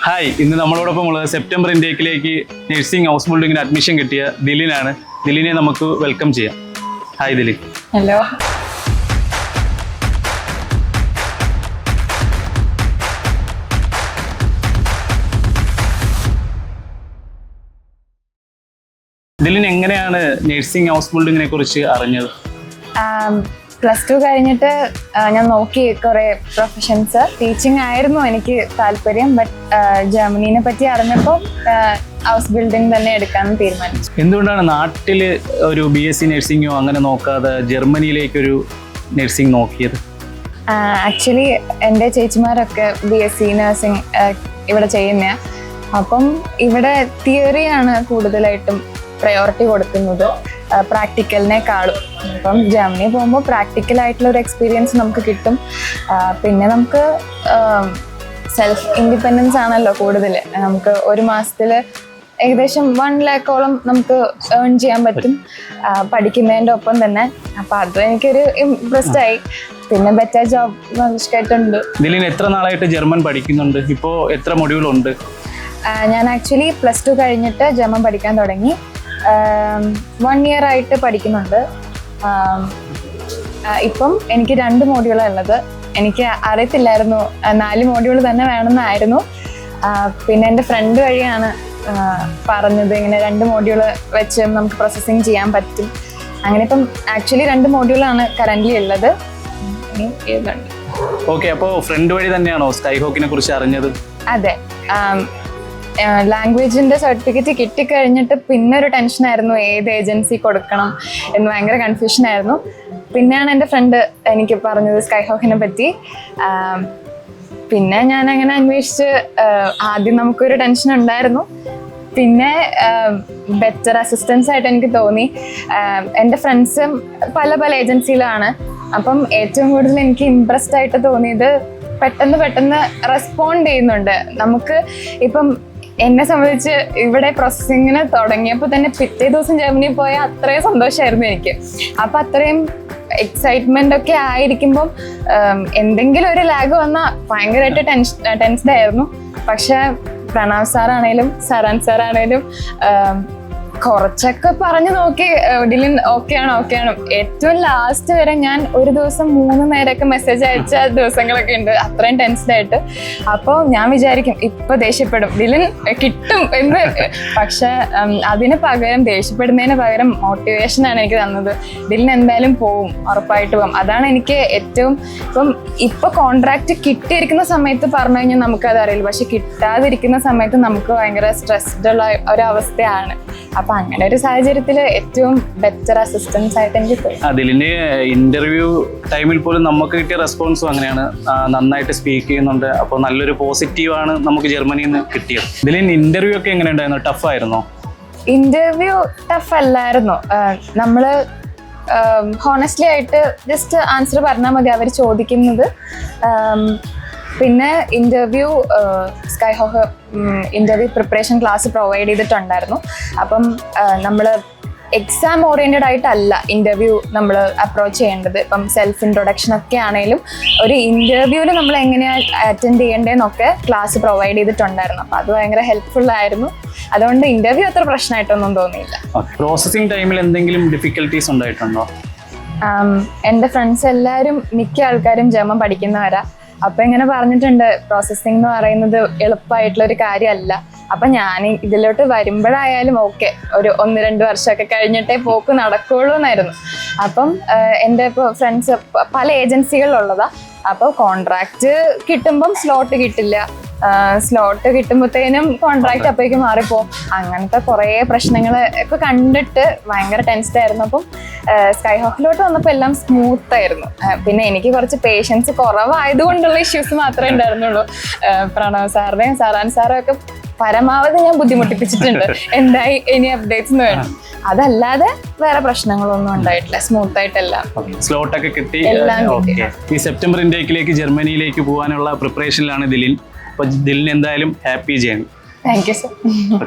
Hi, ഇന്ന് നമ്മളോടൊപ്പം ഉള്ളത് സെപ്റ്റംബർ ഇൻടേക്കിലേക്ക് നഴ്സിംഗ് ഹൗസ് ബിൽഡിങ്ങിന് അഡ്മിഷൻ കിട്ടിയ ദിലിനാണ്. ദിലിനെ നമുക്ക് വെൽക്കം ചെയ്യാം. ഹായ് ദിലിൻ. ഹലോ. ദിലിൻ എങ്ങനെയാണ് നഴ്സിംഗ് ഹൗസ് ബിൽഡിങ്ങിനെ കുറിച്ച് അറിഞ്ഞത്? +2 കഴിഞ്ഞിട്ട് ഞാൻ നോക്കി കുറേ പ്രൊഫഷൻസ്. ടീച്ചിങ് ആയിരുന്നു എനിക്ക് താല്പര്യം, ബട്ട് ജർമ്മനീനെ പറ്റി അറിഞ്ഞപ്പോൾ ഹൗസ് ബിൽഡിംഗ് തന്നെ എടുക്കാമെന്ന് തീരുമാനിച്ചു. എന്തുകൊണ്ടാണ് നാട്ടിൽ ഒരു BSc നഴ്സിംഗോ അങ്ങനെ നോക്കാതെ ജർമ്മനിയിലേക്കൊരു നഴ്സിംഗ് നോക്കിയത്? ആക്ച്വലി എൻ്റെ ചേച്ചിമാരൊക്കെ BSc നഴ്സിംഗ് ഇവിടെ ചെയ്യുന്ന, അപ്പം ഇവിടെ തിയറിയാണ് കൂടുതലായിട്ടും പ്രയോറിറ്റി കൊടുക്കുന്നത് പ്രാക്ടിക്കലിനേക്കാളും. അപ്പം ജർമ്മനി പോകുമ്പോൾ പ്രാക്ടിക്കലായിട്ടുള്ള ഒരു എക്സ്പീരിയൻസ് നമുക്ക് കിട്ടും. പിന്നെ നമുക്ക് സെൽഫ് ഇൻഡിപെൻഡൻസ് ആണല്ലോ കൂടുതൽ. നമുക്ക് ഒരു മാസത്തിൽ ഏകദേശം 1 lakh-ഓളം നമുക്ക് ഏൺ ചെയ്യാൻ പറ്റും പഠിക്കുന്നതിൻ്റെ ഒപ്പം തന്നെ. അപ്പം അത് എനിക്കൊരു ഇൻട്രസ്റ്റ് ആയി. പിന്നെ ബെറ്റർ ജോബ് ആവശ്യമായിട്ടുണ്ട്. ദിലിൻ എത്ര നാളായിട്ട് ജർമ്മൻ പഠിക്കുന്നുണ്ട്? ഇപ്പോൾ എത്ര മൊഡ്യൂളുണ്ട്? ഞാൻ ആക്ച്വലി +2 കഴിഞ്ഞിട്ട് ജർമ്മൻ പഠിക്കാൻ തുടങ്ങി. 1 year ആയിട്ട് പഠിക്കുന്നുണ്ട്. ഇപ്പം എനിക്ക് 2 മോഡ്യൂളാണ് ഉള്ളത്. എനിക്ക് അറിയത്തില്ലായിരുന്നു 4 മോഡ്യൂൾ തന്നെ വേണമെന്നായിരുന്നു. പിന്നെ എൻ്റെ ഫ്രണ്ട് വഴിയാണ് പറഞ്ഞത് ഇങ്ങനെ 2 മോഡ്യൂൾ വെച്ച് നമുക്ക് പ്രോസസ്സിങ് ചെയ്യാൻ പറ്റും. അങ്ങനെ ഇപ്പം ആക്ച്വലി 2 മോഡ്യൂളാണ് കറൻ്റ്ലി ഉള്ളത്. ഓക്കെ, അപ്പോൾ ഫ്രണ്ട് വഴി തന്നെയാണോ സ്കൈഹോക്കിനെ കുറിച്ച് അറിഞ്ഞത്? അതെ. ലാംഗ്വേജിൻ്റെ സർട്ടിഫിക്കറ്റ് കിട്ടിക്കഴിഞ്ഞിട്ട് പിന്നെ ഒരു ടെൻഷനായിരുന്നു, ഏത് ഏജൻസി കൊടുക്കണം എന്ന് ഭയങ്കര കൺഫ്യൂഷനായിരുന്നു. പിന്നെയാണ് എൻ്റെ ഫ്രണ്ട് എനിക്ക് പറഞ്ഞത് സ്കൈഹോക്കിനെ പറ്റി. പിന്നെ ഞാൻ അങ്ങനെ അന്വേഷിച്ച്, ആദ്യം നമുക്കൊരു ടെൻഷൻ ഉണ്ടായിരുന്നു. പിന്നെ ബെറ്റർ അസിസ്റ്റൻസ് ആയിട്ട് എനിക്ക് തോന്നി. എൻ്റെ ഫ്രണ്ട്സും പല പല ഏജൻസിയിലാണ്. അപ്പം ഏറ്റവും കൂടുതൽ എനിക്ക് ഇംപ്രസ്ഡ് ആയിട്ട് തോന്നിയത് പെട്ടെന്ന് റെസ്പോണ്ട് ചെയ്യുന്നുണ്ട്. നമുക്ക് ഇപ്പം എന്നെ സംബന്ധിച്ച് ഇവിടെ പ്രോസസ്സിങ്ങിന് തുടങ്ങിയപ്പോൾ തന്നെ പിറ്റേ ദിവസം ജർമ്മനിയിൽ പോയാൽ അത്രയും സന്തോഷമായിരുന്നു എനിക്ക്. അപ്പം അത്രയും എക്സൈറ്റ്മെൻ്റ് ഒക്കെ ആയിരിക്കുമ്പം എന്തെങ്കിലും ഒരു ലാഗ് വന്നാൽ ഭയങ്കരമായിട്ട് ടെൻസ്ഡ് ആയിരുന്നു. പക്ഷെ പ്രണവ് സാറാണേലും സറാൻ സാറാണേലും കുറച്ചൊക്കെ പറഞ്ഞു നോക്കി, ഡിലിൻ ഓക്കെയാണ്. ഏറ്റവും ലാസ്റ്റ് വരെ ഞാൻ ഒരു ദിവസം 3 നേരമൊക്കെ മെസ്സേജ് അയച്ച ദിവസങ്ങളൊക്കെ ഉണ്ട്, അത്രയും ടെൻസ്ഡ് ആയിട്ട്. അപ്പോൾ ഞാൻ വിചാരിക്കും ഇപ്പം ദേഷ്യപ്പെടും, ഡിലിൻ കിട്ടും എന്ന്. പക്ഷെ അതിന് പകരം, ദേഷ്യപ്പെടുന്നതിന് പകരം മോട്ടിവേഷനാണ് എനിക്ക് തന്നത്. ഡിലിൻ എന്തായാലും പോവും, ഉറപ്പായിട്ട് പോവും. അതാണ് എനിക്ക് ഏറ്റവും ഇപ്പം കോൺട്രാക്റ്റ് കിട്ടിയിരിക്കുന്ന സമയത്ത് പറഞ്ഞു കഴിഞ്ഞാൽ നമുക്കത് അറിയില്ല. പക്ഷെ കിട്ടാതിരിക്കുന്ന സമയത്ത് നമുക്ക് ഭയങ്കര സ്ട്രെസ്ഡ് ഉള്ള ഒരവസ്ഥയാണ്. അപ്പൊ അങ്ങനെ ഒരു സാഹചര്യത്തിൽ ഏറ്റവും ബെറ്റർ അസിസ്റ്റൻസ് ആയിട്ട് എനിക്ക് തോന്നി. അതിലിന്റെ ഇന്റർവ്യൂ ടൈമിൽ പോലും നമുക്ക് കിട്ടിയ റെസ്പോൺസും അങ്ങനെയാണ്. നന്നായിട്ട് സ്പീക്ക് ചെയ്യുന്നുണ്ട്. അപ്പോൾ നല്ലൊരു പോസിറ്റീവാണ് നമുക്ക് ജർമ്മനിയിൽ നിന്ന് കിട്ടിയത്. ഇതിൽ ഇന്റർവ്യൂ ഒക്കെ എങ്ങനെ ഉണ്ടായിരുന്നു? ടഫ് ആയിരുന്നോ? ഇന്റർവ്യൂ ടഫ് അല്ലായിരുന്നു. നമ്മള് ഹോണസ്റ്റ്ലി ആയിട്ട് ജസ്റ്റ് ആൻസർ പറഞ്ഞാൽ മതി അവർ ചോദിക്കുന്നത്. പിന്നെ interview Skyhawk interview preparation class provide ചെയ്തിട്ടുണ്ടായിരുന്നു. അപ്പം നമ്മൾ എക്സാം ഓറിയൻറ്റഡ് ആയിട്ടല്ല ഇന്റർവ്യൂ നമ്മൾ അപ്രോച്ച് ചെയ്യേണ്ടത്. ഇപ്പം സെൽഫ് ഇൻട്രൊഡക്ഷൻ ഒക്കെ ആണെങ്കിലും ഒരു ഇന്റർവ്യൂവിൽ നമ്മൾ എങ്ങനെയാണ് അറ്റൻഡ് ചെയ്യേണ്ടതെന്നൊക്കെ ക്ലാസ് പ്രൊവൈഡ് ചെയ്തിട്ടുണ്ടായിരുന്നു. അപ്പം അത് ഭയങ്കര ഹെൽപ്ഫുൾ ആയിരുന്നു. അതുകൊണ്ട് ഇന്റർവ്യൂ അത്ര പ്രശ്നമായിട്ടൊന്നും തോന്നിയില്ല. പ്രോസസ്സിംഗ് ടൈമിൽ എന്തെങ്കിലും ഡിഫിക്കൽട്ടീസ് ഉണ്ടായിട്ടുണ്ടോ? എൻ്റെ ഫ്രണ്ട്സ് എല്ലാവരും മിക്ക ആൾക്കാരും ജർമ്മൻ പഠിക്കുന്നവരാ. അപ്പം ഇങ്ങനെ പറഞ്ഞിട്ടുണ്ട്, പ്രോസസ്സിംഗ് എന്ന് പറയുന്നത് എളുപ്പമായിട്ടുള്ളൊരു കാര്യമല്ല. അപ്പം ഞാൻ ഇതിലോട്ട് വരുമ്പോഴായാലും ഓക്കെ, ഒരു 1-2 വർഷമൊക്കെ കഴിഞ്ഞിട്ടേ പോക്ക് നടക്കുകയുള്ളൂ എന്നായിരുന്നു. അപ്പം എൻ്റെ ഇപ്പോൾ ഫ്രണ്ട്സ് പല ഏജൻസികളിലുള്ളതാ. അപ്പോൾ കോൺട്രാക്റ്റ് കിട്ടുമ്പം സ്ലോട്ട് കിട്ടില്ല, സ്ലോട്ട് കിട്ടുമ്പോഴത്തേനും കോൺട്രാക്റ്റ് അപ്പോഴേക്കും മാറിപ്പോവും. അങ്ങനത്തെ കുറേ പ്രശ്നങ്ങൾ ഒക്കെ കണ്ടിട്ട് ഭയങ്കര ടെൻസ്ഡ് ആയിരുന്നു. അപ്പം സ്കൈഹോക്കിലോട്ട് വന്നപ്പോൾ എല്ലാം സ്മൂത്ത് ആയിരുന്നു. പിന്നെ എനിക്ക് കുറച്ച് പേഷ്യൻസ് കുറവായതുകൊണ്ടുള്ള ഇഷ്യൂസ് മാത്രമേ ഉണ്ടായിരുന്നുള്ളൂ. പ്രണവ് സാറിനെയും സറാൻ സാറും ഒക്കെ പരമാവധി ഞാൻ ബുദ്ധിമുട്ടിപ്പിച്ചിട്ടുണ്ട്. എന്തായി ഇനി അപ്ഡേറ്റ്സ് എന്ന് വേണം. അതല്ലാതെ വേറെ പ്രശ്നങ്ങളൊന്നും ഉണ്ടായിട്ടില്ല. സ്മൂത്ത് ആയിട്ടെല്ലാം സ്ലോട്ടൊക്കെ കിട്ടി. ഈ സെപ്റ്റംബർ ഇൻടേക്കിലേക്ക് ജർമ്മനിയിലേക്ക് പോകാനുള്ള പ്രിപ്പറേഷനിലാണ് ദിലിൻ. അപ്പോൾ ദിലിൻ എന്തായാലും happy journey. Thank you sir.